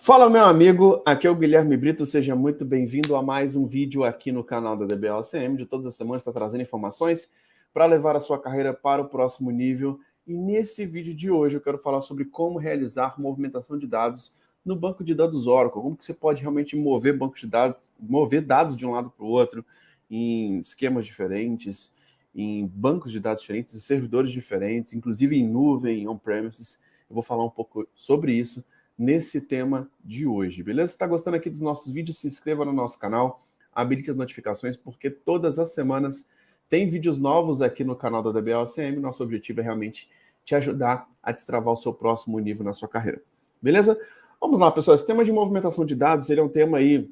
Fala, meu amigo, aqui é o Guilherme Brito, seja muito bem-vindo a mais um vídeo aqui no canal da DBOCM. De todas as semanas está trazendo informações para levar a sua carreira para o próximo nível. E nesse vídeo de hoje eu quero falar sobre como realizar movimentação de dados no banco de dados Oracle, como que você pode realmente mover bancos de dados, mover dados de um lado para o outro, em esquemas diferentes, em bancos de dados diferentes, em servidores diferentes, inclusive em nuvem, on-premises. Eu vou falar um pouco sobre isso nesse tema de hoje, beleza? Se está gostando aqui dos nossos vídeos, se inscreva no nosso canal, habilite as notificações, porque todas as semanas tem vídeos novos aqui no canal da DBOCM. Nosso objetivo é realmente te ajudar a destravar o seu próximo nível na sua carreira, beleza? Vamos lá, pessoal. Esse tema de movimentação de dados, ele é um tema aí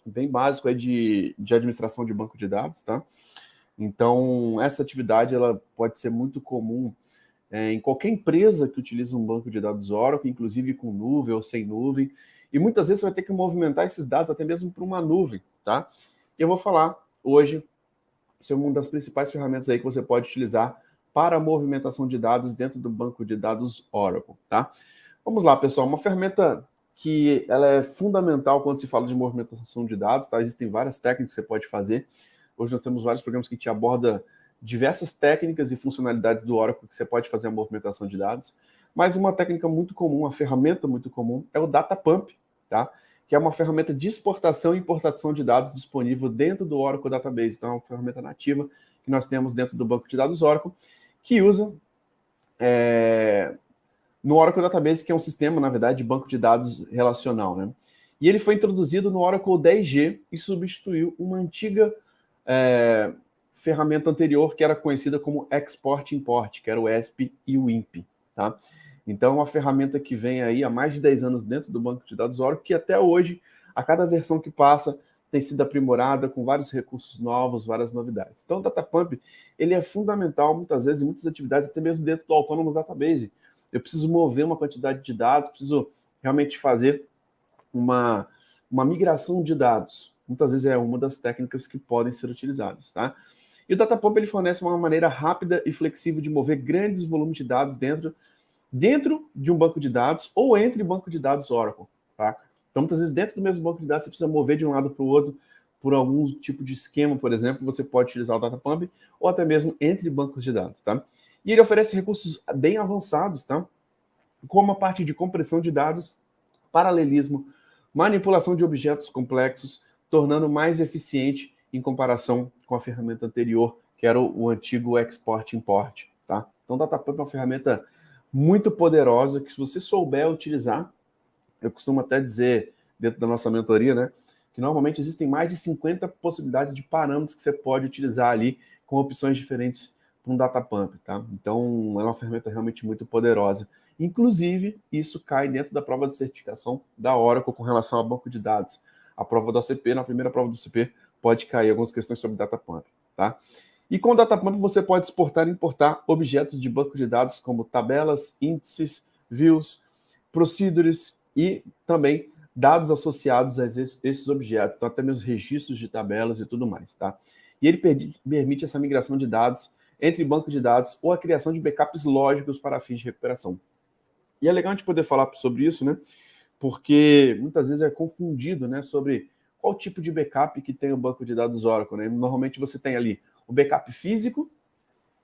bem básico aí de administração de banco de dados, tá? Então, essa atividade ela pode ser muito comum em qualquer empresa que utiliza um banco de dados Oracle, inclusive com nuvem ou sem nuvem, e muitas vezes você vai ter que movimentar esses dados até mesmo para uma nuvem, tá? E eu vou falar hoje sobre uma das principais ferramentas aí que você pode utilizar para a movimentação de dados dentro do banco de dados Oracle, tá? Vamos lá, pessoal, uma ferramenta que ela é fundamental quando se fala de movimentação de dados, tá? Existem várias técnicas que você pode fazer. Hoje nós temos vários programas que te abordam diversas técnicas e funcionalidades do Oracle que você pode fazer a movimentação de dados, mas uma técnica muito comum, uma ferramenta muito comum, é o Data Pump, tá? Que é uma ferramenta de exportação e importação de dados disponível dentro do Oracle Database. Então, é uma ferramenta nativa que nós temos dentro do banco de dados Oracle, que usa no Oracle Database, que é um sistema, na verdade, de banco de dados relacional, né? E ele foi introduzido no Oracle 10G e substituiu uma antiga ferramenta anterior que era conhecida como Export-Import, que era o ESP e o IMP, tá? Então, é uma ferramenta que vem aí há mais de 10 anos dentro do banco de dados Oracle, que até hoje, a cada versão que passa, tem sido aprimorada com vários recursos novos, várias novidades. Então, o Datapump, ele é fundamental, muitas vezes, em muitas atividades, até mesmo dentro do Autonomous Database. Eu preciso mover uma quantidade de dados, preciso realmente fazer uma migração de dados. Muitas vezes é uma das técnicas que podem ser utilizadas, tá? E o Datapump ele fornece uma maneira rápida e flexível de mover grandes volumes de dados dentro de um banco de dados ou entre banco de dados Oracle, tá? Então, muitas vezes, dentro do mesmo banco de dados, você precisa mover de um lado para o outro por algum tipo de esquema, por exemplo, você pode utilizar o Datapump ou até mesmo entre bancos de dados, tá? E ele oferece recursos bem avançados, tá? Como a parte de compressão de dados, paralelismo, manipulação de objetos complexos, tornando mais eficiente em comparação com a ferramenta anterior, que era o antigo Export-Import, tá? Então, o Datapump é uma ferramenta muito poderosa que, se você souber utilizar, eu costumo até dizer, dentro da nossa mentoria, né, que normalmente existem mais de 50 possibilidades de parâmetros que você pode utilizar ali com opções diferentes para um Datapump, tá? Então, é uma ferramenta realmente muito poderosa. Inclusive, isso cai dentro da prova de certificação da Oracle com relação ao banco de dados. A prova do OCP, na primeira prova do OCP, pode cair algumas questões sobre Datapump, tá? E com o Datapump você pode exportar e importar objetos de banco de dados como tabelas, índices, views, procedures e também dados associados a esses objetos, então até mesmo registros de tabelas e tudo mais, tá? E ele permite essa migração de dados entre bancos de dados ou a criação de backups lógicos para fins de recuperação. E é legal a gente poder falar sobre isso, né? Porque muitas vezes é confundido, né, sobre qual tipo de backup que tem o banco de dados Oracle, né? Normalmente você tem ali o backup físico,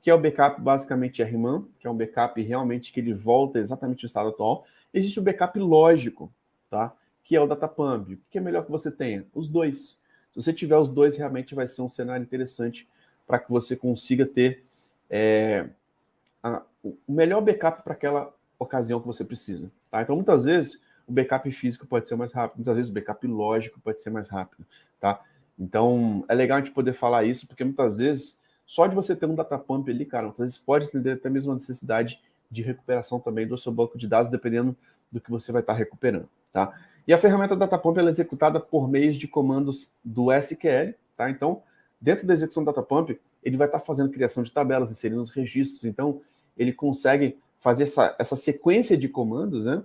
que é o backup basicamente RMAN, que é um backup realmente que ele volta exatamente no estado atual. Existe o backup lógico, tá? Que é o Datapump. O que é melhor que você tenha? Os dois. Se você tiver os dois, realmente vai ser um cenário interessante para que você consiga ter o melhor backup para aquela ocasião que você precisa, tá? Então, muitas vezes, o backup físico pode ser mais rápido, muitas vezes o backup lógico pode ser mais rápido, tá? Então, é legal a gente poder falar isso, porque muitas vezes, só de você ter um Datapump ali, cara, muitas vezes pode atender até mesmo a necessidade de recuperação também do seu banco de dados, dependendo do que você vai estar recuperando, tá? E a ferramenta Datapump ela é executada por meio de comandos do SQL, tá? Então, dentro da execução do Datapump, ele vai estar fazendo criação de tabelas, inserindo os registros, então ele consegue fazer essa sequência de comandos, né?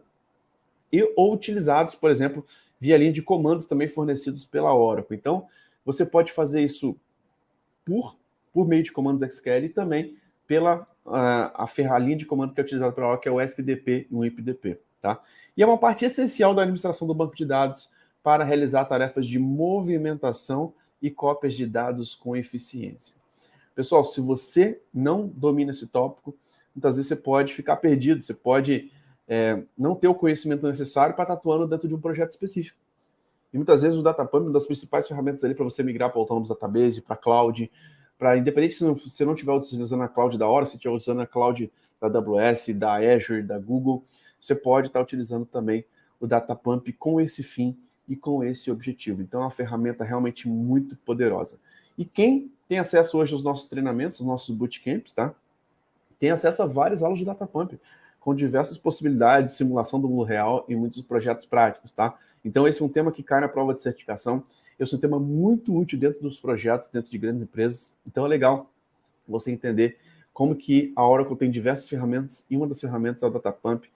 Ou utilizados, por exemplo, via linha de comandos também fornecidos pela Oracle. Então, você pode fazer isso por meio de comandos SQL e também pela a linha de comando que é utilizada pela Oracle, que é o SPDP e o IPDP. tá? E é uma parte essencial da administração do banco de dados para realizar tarefas de movimentação e cópias de dados com eficiência. Pessoal, se você não domina esse tópico, muitas vezes você pode ficar perdido, você pode não ter o conhecimento necessário para estar atuando dentro de um projeto específico. E muitas vezes o DataPump é uma das principais ferramentas ali para você migrar para Autonomous Database, para cloud, para independente se você não estiver utilizando a cloud da Oracle, se estiver usando a cloud da AWS, da Azure, da Google, você pode estar utilizando também o DataPump com esse fim e com esse objetivo. Então é uma ferramenta realmente muito poderosa. E quem tem acesso hoje aos nossos treinamentos, aos nossos bootcamps, tá? Tem acesso a várias aulas de DataPump, com diversas possibilidades de simulação do mundo real e muitos projetos práticos, tá? Então esse é um tema que cai na prova de certificação. Esse é um tema muito útil dentro dos projetos, dentro de grandes empresas. Então é legal você entender como que a Oracle tem diversas ferramentas, e uma das ferramentas é o DataPump,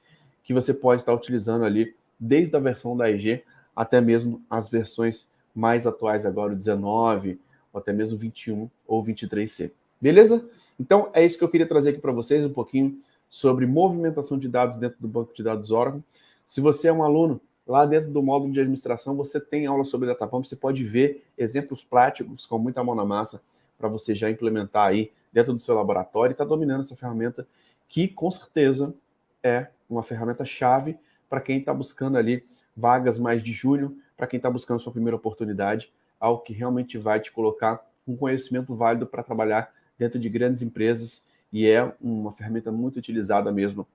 que você pode estar utilizando ali desde a versão da EG até mesmo as versões mais atuais agora, o 19, ou até mesmo 21 ou 23C. Beleza? Então é isso que eu queria trazer aqui para vocês, um pouquinho sobre movimentação de dados dentro do banco de dados Oracle. Se você é um aluno, lá dentro do módulo de administração, você tem aula sobre DataPump, você pode ver exemplos práticos com muita mão na massa para você já implementar aí dentro do seu laboratório e estar dominando essa ferramenta que, com certeza, é uma ferramenta-chave para quem está buscando ali vagas mais de júnior, para quem está buscando sua primeira oportunidade, algo que realmente vai te colocar um conhecimento válido para trabalhar dentro de grandes empresas e é uma ferramenta muito utilizada mesmo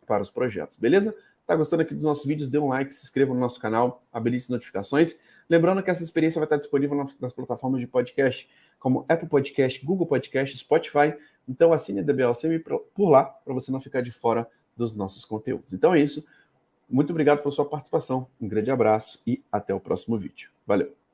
para os projetos, beleza? Tá gostando aqui dos nossos vídeos? Dê um like, se inscreva no nosso canal, habilite as notificações. Lembrando que essa experiência vai estar disponível nas plataformas de podcast, como Apple Podcast, Google Podcast, Spotify. Então assine a DBLCM por lá, para você não ficar de fora dos nossos conteúdos. Então é isso. Muito obrigado pela sua participação. Um grande abraço e até o próximo vídeo. Valeu!